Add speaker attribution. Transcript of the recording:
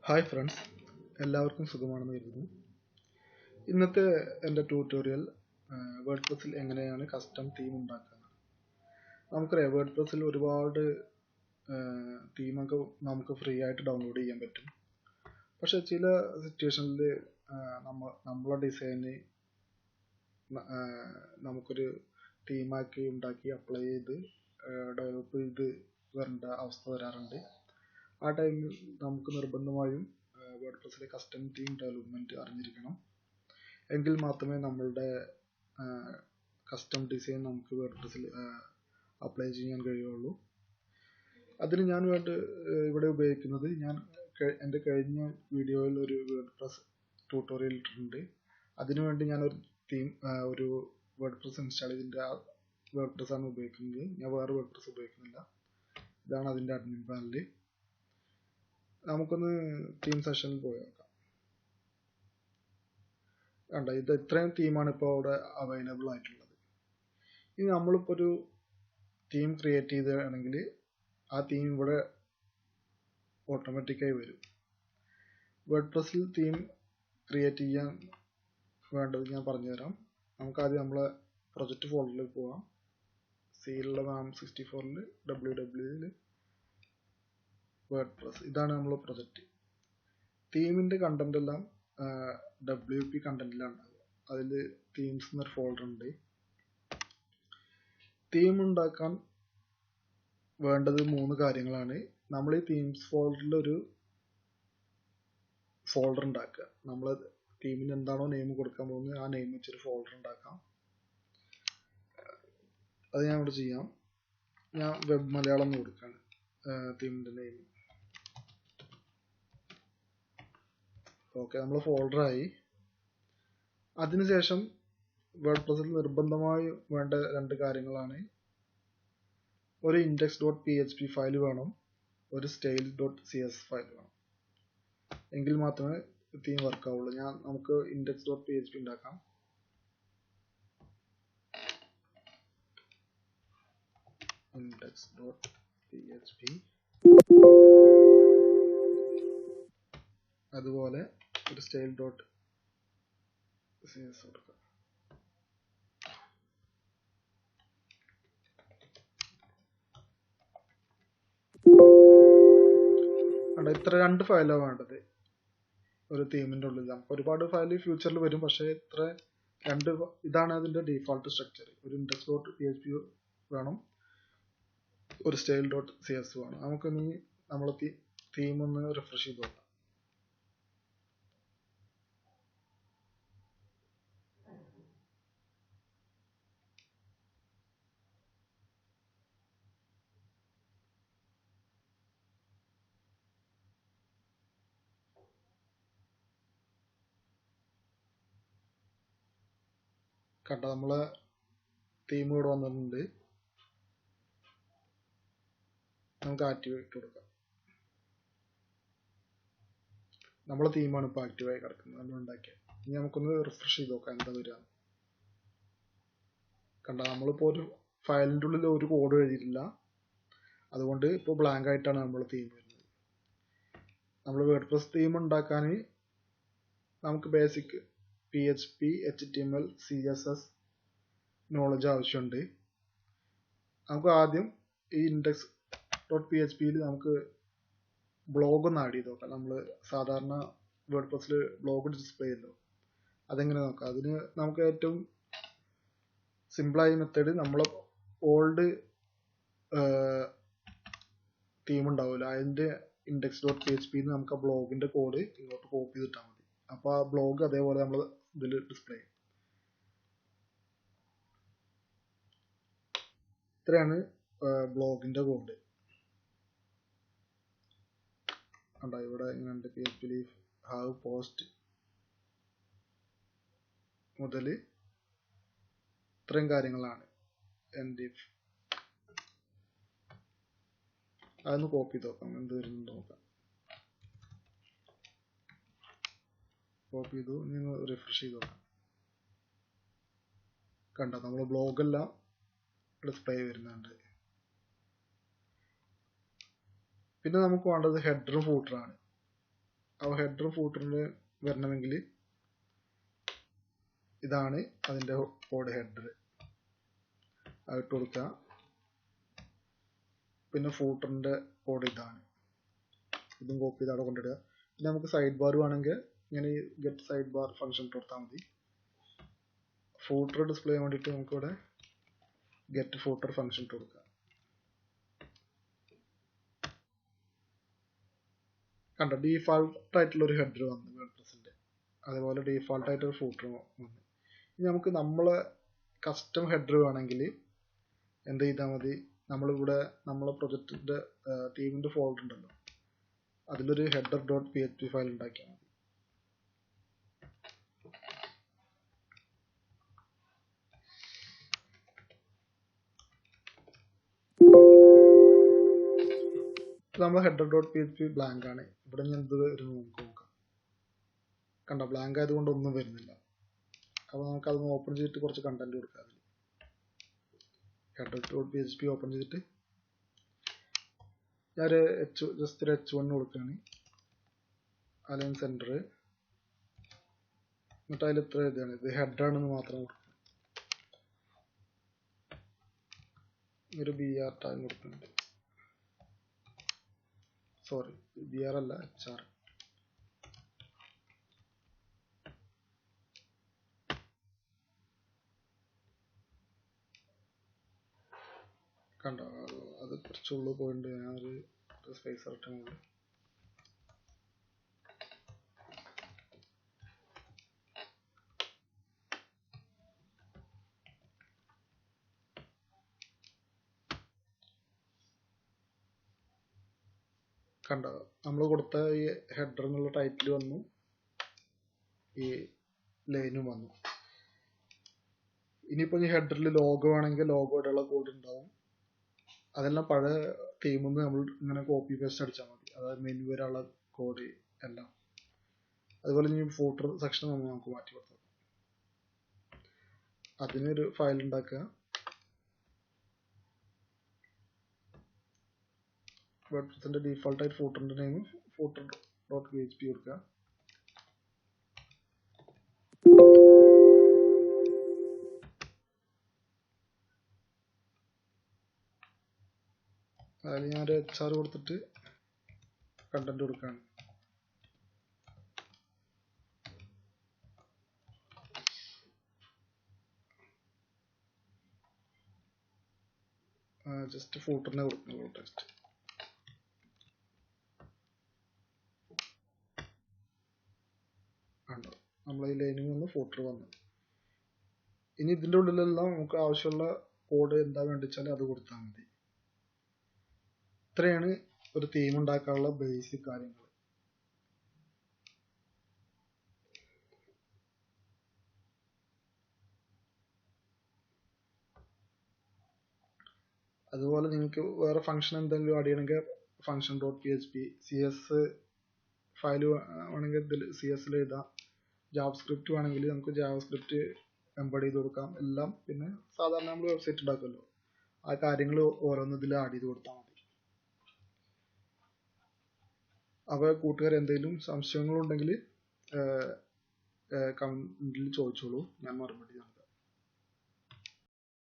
Speaker 1: Hi friends, എല്ലാവർക്കും സുഖമാണെന്ന് കരുതുന്നു. ഇന്നത്തെ എൻ്റെ ട്യൂട്ടോറിയൽ വേർഡ്പ്രസ്സിൽ എങ്ങനെയാണ് കസ്റ്റം തീം ഉണ്ടാക്കുന്നത്. നമുക്കറിയാം, വേർഡ്പ്രസ്സിൽ ഒരുപാട് തീമൊക്കെ നമുക്ക് ഫ്രീ ആയിട്ട് ഡൗൺലോഡ് ചെയ്യാൻ പറ്റും. പക്ഷേ ചില സിറ്റുവേഷനിൽ നമ്മളെ ഡിസൈന് നമുക്കൊരു തീമാക്കി ഉണ്ടാക്കി അപ്ലൈ ചെയ്ത് ഡെവലപ്പ് ചെയ്ത് വരേണ്ട അവസ്ഥ വരാറുണ്ട്. ആ ടൈമിൽ നമുക്ക് നിർബന്ധമായും വേർഡ്പ്രസ്സിലെ കസ്റ്റം തീം ഡെവലപ്മെൻറ്റ് അറിഞ്ഞിരിക്കണം. എങ്കിൽ മാത്രമേ നമ്മളുടെ കസ്റ്റം ഡിസൈൻ നമുക്ക് വേർഡ്പ്രസ്സിൽ അപ്ലൈ ചെയ്യാൻ കഴിയുള്ളൂ. അതിന് ഞാൻ ഇവിടെ ഉപയോഗിക്കുന്നത്, എൻ്റെ കഴിഞ്ഞ വീഡിയോയിൽ ഒരു വേർഡ്പ്രസ് ട്യൂട്ടോറിയൽ ഇട്ടിട്ടുണ്ട്. അതിനുവേണ്ടി ഞാനൊരു ഒരു വേർഡ്പ്രസ് ഇൻസ്റ്റാൾ ചെയ്തിട്ട് ആ വേർഡ്പ്രസ് ആണ് ഉപയോഗിക്കുന്നത്. ഞാൻ വേറെ വേർഡ്പ്രസ് ഉപയോഗിക്കുന്നില്ല. ഇതാണ് അതിൻ്റെ അഡ്മിൻ പാനൽ. നമുക്കൊന്ന് തീം സെഷനിൽ പോയി നോക്കാം. കണ്ട, ഇത് ഇത്രയും തീമാണ് ഇപ്പോൾ അവിടെ അവൈലബിൾ ആയിട്ടുള്ളത്. ഇനി നമ്മളിപ്പോൾ ഒരു തീം ക്രിയേറ്റ് ചെയ്തതാണെങ്കിൽ ആ തീം ഇവിടെ ഓട്ടോമാറ്റിക്കായി വരും. വേർഡ്പ്രസ്സിൽ തീം ക്രിയേറ്റ് ചെയ്യാൻ വേണ്ടത് ഞാൻ പറഞ്ഞുതരാം. നമുക്കാദ്യം നമ്മളെ പ്രൊജക്റ്റ് ഫോൾഡറിൽ പോവാം. സിയിലുള്ള RAM64 www വേർഡ്പ്രസ്, ഇതാണ് നമ്മളെ പ്രൊജക്റ്റ്. തീമിൻ്റെ കണ്ടന്റ് എല്ലാം WP കണ്ടന്റിലാണ്. അതിൽ തീംസ് എന്നൊരു ഫോൾഡർ ഉണ്ട്. തീം ഉണ്ടാക്കാൻ വേണ്ടത് 3 കാര്യങ്ങളാണ്. നമ്മൾ ഈ തീംസ് ഫോൾഡറിൽ ഒരു ഫോൾഡർ ഉണ്ടാക്കുക. നമ്മൾ തീമിന് എന്താണോ നെയിം കൊടുക്കാൻ പോകുന്നത് ആ നെയിം വെച്ചൊരു ഫോൾഡർ ഉണ്ടാക്കാം. അത് ഞാൻ ഇവിടെ ചെയ്യാം. ഞാൻ വെബ് മലയാളം എന്ന് കൊടുക്കുകയാണ് തീമിൻ്റെ നെയിം. ഓക്കെ, നമ്മൾ ഫോൾഡറായി. അതിനുശേഷം വേർഡ്പ്രസ്സിൽ നിർബന്ധമായി വേണ്ട 2 കാര്യങ്ങളാണ്. ഒരു index.php ഫയൽ വേണം, ഒരു style.cs ഫയൽ വേണം. എങ്കിൽ മാത്രമേ തീം വർക്ക് ആവുള്ളൂ. നമുക്ക് index.php ഉണ്ടാക്കാം. index.php അതുപോലെ ഒരു style.cs കൊടുക്കാം. ഇത്ര 2 ഫയലാണ് വേണ്ടത് ഒരു തീമിൻ്റെ ഉള്ളിൽ. നമുക്ക് ഒരുപാട് ഫയൽ ഫ്യൂച്ചറിൽ വരും, പക്ഷേ ഇതാണ് അതിൻ്റെ ഡീഫോൾട്ട് സ്ട്രക്ചർ. ഒരു index.php വേണം, ഒരു style.cs വേണം. നമുക്കിനി നമ്മളെ തീം ഒന്ന് റിഫ്രഷ് ചെയ്ത് നോക്കാം. കണ്ട, നമ്മളെ തീം ഇവിടെ വന്നിട്ടുണ്ട്. നമുക്ക് ആക്ടിവേറ്റ് കൊടുക്കാം. നമ്മളെ തീമാണ് ഇപ്പോൾ ആക്റ്റീവായി കിടക്കുന്നത്, നമ്മൾ ഉണ്ടാക്കിയത്. ഇനി നമുക്കൊന്ന് റിഫ്രഷ് ചെയ്ത് നോക്കാം എന്താ വരിക. കണ്ട, നമ്മളിപ്പോൾ ഒരു ഫയലിൻ്റെ ഉള്ളിൽ ഒരു കോഡ് എഴുതിയിട്ടില്ല. അതുകൊണ്ട് ഇപ്പോൾ ബ്ലാങ്ക് ആയിട്ടാണ് നമ്മൾ തീം വരുന്നത്. നമ്മൾ വേർഡ്പ്രസ് തീം ഉണ്ടാക്കാൻ നമുക്ക് basic PHP, HTML, CSS knowledge ആവശ്യമുണ്ട്. നമുക്ക് ആദ്യം ഈ index.php നമുക്ക് ബ്ലോഗ് ഒന്ന് ആഡ് ചെയ്ത് നോക്കാം. നമ്മൾ സാധാരണ വേർഡ്പ്രസ്സിൽ ബ്ലോഗ് ഡിസ്പ്ലേ ചെയ്യല്ലോ, അതെങ്ങനെ നോക്കാം. അതിന് നമുക്ക് ഏറ്റവും സിമ്പിളായ മെത്തേഡ്, നമ്മളെ ഓൾഡ് തീം ഉണ്ടാവില്ല, അതിൻ്റെ index.php നമുക്ക് ആ ബ്ലോഗിൻ്റെ കോഡ് ഇങ്ങോട്ട് കോപ്പി ചെയ്തിട്ടാൽ മതി. അപ്പോൾ ആ ബ്ലോഗ് അതേപോലെ നമ്മൾ ഇതിൽ ഡിസ്പ്ലേ ചെയ്യും. ഇത്രയാണ് ബ്ലോഗിൻ്റെ കോഡ്. കണ്ടോ, ഇവിടെ ഇങ്ങനെ PHP ലീഫ് ഹാവ് പോസ്റ്റ് മുതൽ ഇത്രയും കാര്യങ്ങളാണ്. അതൊന്ന് കോപ്പി ചെയ്ത് നോക്കാം, എന്ത് വരുന്നുണ്ട് നോക്കാം. കോപ്പി ചെയ്തു. ഇനി റിഫ്രഷ് ചെയ്ത് നോക്കാം. കണ്ടോ, നമ്മൾ ബ്ലോഗെല്ലാം ഡിസ്പ്ലേ വരുന്നുണ്ട്. പിന്നെ നമുക്ക് വേണ്ടത് ഹെഡറും ഫൂട്ടറാണ്. അപ്പോൾ ഹെഡറും ഫൂട്ടറിന് വരണമെങ്കിൽ ഇതാണ് അതിൻ്റെ കോഡ്. ഹെഡർ ഇട്ട് കൊടുക്കുക. പിന്നെ ഫൂട്ടറിൻ്റെ കോഡ് ഇതാണ്. ഇതും കോപ്പി ചെയ്ത് അവിടെ കൊണ്ടിടുക. പിന്നെ നമുക്ക് സൈഡ് ബാർ വേണമെങ്കിൽ ഇങ്ങനെ ഈ ഗെറ്റ് സൈഡ് ബാർ ഫംഗ്ഷൻ ഇട്ട് കൊടുത്താൽ മതി. ഫൂട്ടർ ഡിസ്പ്ലേ ചെയ്യാൻ വേണ്ടിയിട്ട് നമുക്കിവിടെ ഗെറ്റ് ഫൂട്ടർ ഫംഗ്ഷൻ ഇട്ട് കൊടുക്കുക. കണ്ടോ, ഡീഫാൾട്ട് ആയിട്ടുള്ള ഒരു ഹെഡർ വന്നു വേർഡ്പ്രസിൻ്റെ. അതേപോലെ ഡീഫാൾട്ട് ആയിട്ടൊരു ഫൂട്ടർ വന്നു. ഇനി നമുക്ക് നമ്മളെ കസ്റ്റം ഹെഡർ വേണമെങ്കിൽ എന്ത് ചെയ്താൽ മതി, നമ്മളിവിടെ നമ്മളെ പ്രൊജക്റ്റിൻ്റെ ടീമിൻ്റെ ഫോൾഡർ ഉണ്ടല്ലോ, അതിലൊരു ഹെഡർ ഡോട്ട് PHP ഫയൽ ഉണ്ടാക്കിയാൽ മതി. നമ്മൾ ഹെഡർ ഡോട്ട് PHP ബ്ലാങ്ക് ആണ്. ഇവിടെ ഞാൻ എന്ത് വരും നോക്കാം. കണ്ട, ബ്ലാങ്ക് ആയതുകൊണ്ട് ഒന്നും വരുന്നില്ല. അപ്പോൾ നമുക്ക് അതൊന്ന് ഓപ്പൺ ചെയ്തിട്ട് കുറച്ച് കണ്ടന്റ് കൊടുക്കാം. അതിൽ ഹെഡർ ഡോട്ട് PHP ഓപ്പൺ ചെയ്തിട്ട് ഞാൻ ജസ്റ്റ് ഒരു H1 കൊടുക്കുകയാണ്. Align centre. എന്നിട്ട് അതിൽ ഇത്ര ഇതാണ്, ഇത് ഹെഡറാണെന്ന് മാത്രം കൊടുക്കുക. ഒരു BR ടാഗ് കൊടുക്കുന്നുണ്ട്. സോറി, BR അല്ല, HR. കണ്ടോ, അത് കുറച്ചുള്ളൂ പോയിന്റ്. ഞാനൊരു സ്പേസ് ഇറക്കുന്നുണ്ട്. കണ്ടോ, നമ്മൾ കൊടുത്ത ഈ ഹെഡർ എന്നുള്ള ടൈറ്റിൽ വന്നു, ഈ ലൈനും വന്നു. ഇനിയിപ്പോൾ ഈ ഹെഡറിൽ ലോഗോ ആണെങ്കിൽ ലോഗോയുടെ കോഡ് ഉണ്ടാവും. അതെല്ലാം പഴയ തീമിൽ നിന്ന് നമ്മൾ ഇങ്ങനെ കോപ്പി പേസ്റ്റ് അടിച്ചാൽ മതി. അതായത് മെനു വരെയുള്ള കോഡ് എല്ലാം. അതുപോലെ ഇനി ഫൂട്ടർ സെക്ഷൻ നമുക്ക് മാറ്റി കൊടുക്കാം. അതിനൊരു ഫയൽ ഉണ്ടാക്കുക. വേർഡ്പ്രസിന്റെ ഡീഫോൾട്ട് ആയിട്ട് ഫൂട്ടറിന്റെ നെയിം ഫൂട്ടർ ഡോട്ട് PHP കൊടുക്കുക. അതിൽ ഞാനൊരു HR കൊടുത്തിട്ട് കണ്ടന്റ് കൊടുക്കുകയാണ്. ജസ്റ്റ് ഫൂട്ടറിനെ കൊടുക്കുന്നുള്ളൂ ടെക്സ്റ്റ്. കണ്ടോ, നമ്മൾ ഈ ലൈനിൽ വന്ന് ഫൂട്ടർ വന്നു. ഇനി ഇതിൻ്റെ ഉള്ളിലെല്ലാം നമുക്ക് ആവശ്യമുള്ള കോഡ് എന്താ വേണ്ടിച്ചാൽ അത് കൊടുത്താൽ മതി. ഇത്രയാണ് ഒരു തീം ഉണ്ടാക്കാനുള്ള ബേസിക് കാര്യങ്ങൾ. അതുപോലെ നിങ്ങൾക്ക് വേറെ ഫംഗ്ഷൻ എന്തെങ്കിലും ആഡ് ചെയ്യണമെങ്കിൽ function dot PHP, CS file വേണമെങ്കിൽ ഇതിൽ CS എഴുതാം. ജാവാസ്ക്രിപ്റ്റ് വേണമെങ്കിൽ നമുക്ക് ജാവാസ്ക്രിപ്റ്റ് എംബഡ് ചെയ്ത് കൊടുക്കാം. എല്ലാം പിന്നെ സാധാരണ നമ്മൾ വെബ്സൈറ്റ് ഉണ്ടാക്കുമല്ലോ, ആ കാര്യങ്ങൾ ഓരോന്ന് ഇതിൽ ആഡ് ചെയ്ത് കൊടുത്താൽ മതി. അപ്പോൾ കൂട്ടുകാർ എന്തെങ്കിലും സംശയങ്ങളുണ്ടെങ്കിൽ കമൻറ്റിൽ ചോദിച്ചോളൂ, ഞാൻ മറുപടി നൽകാം.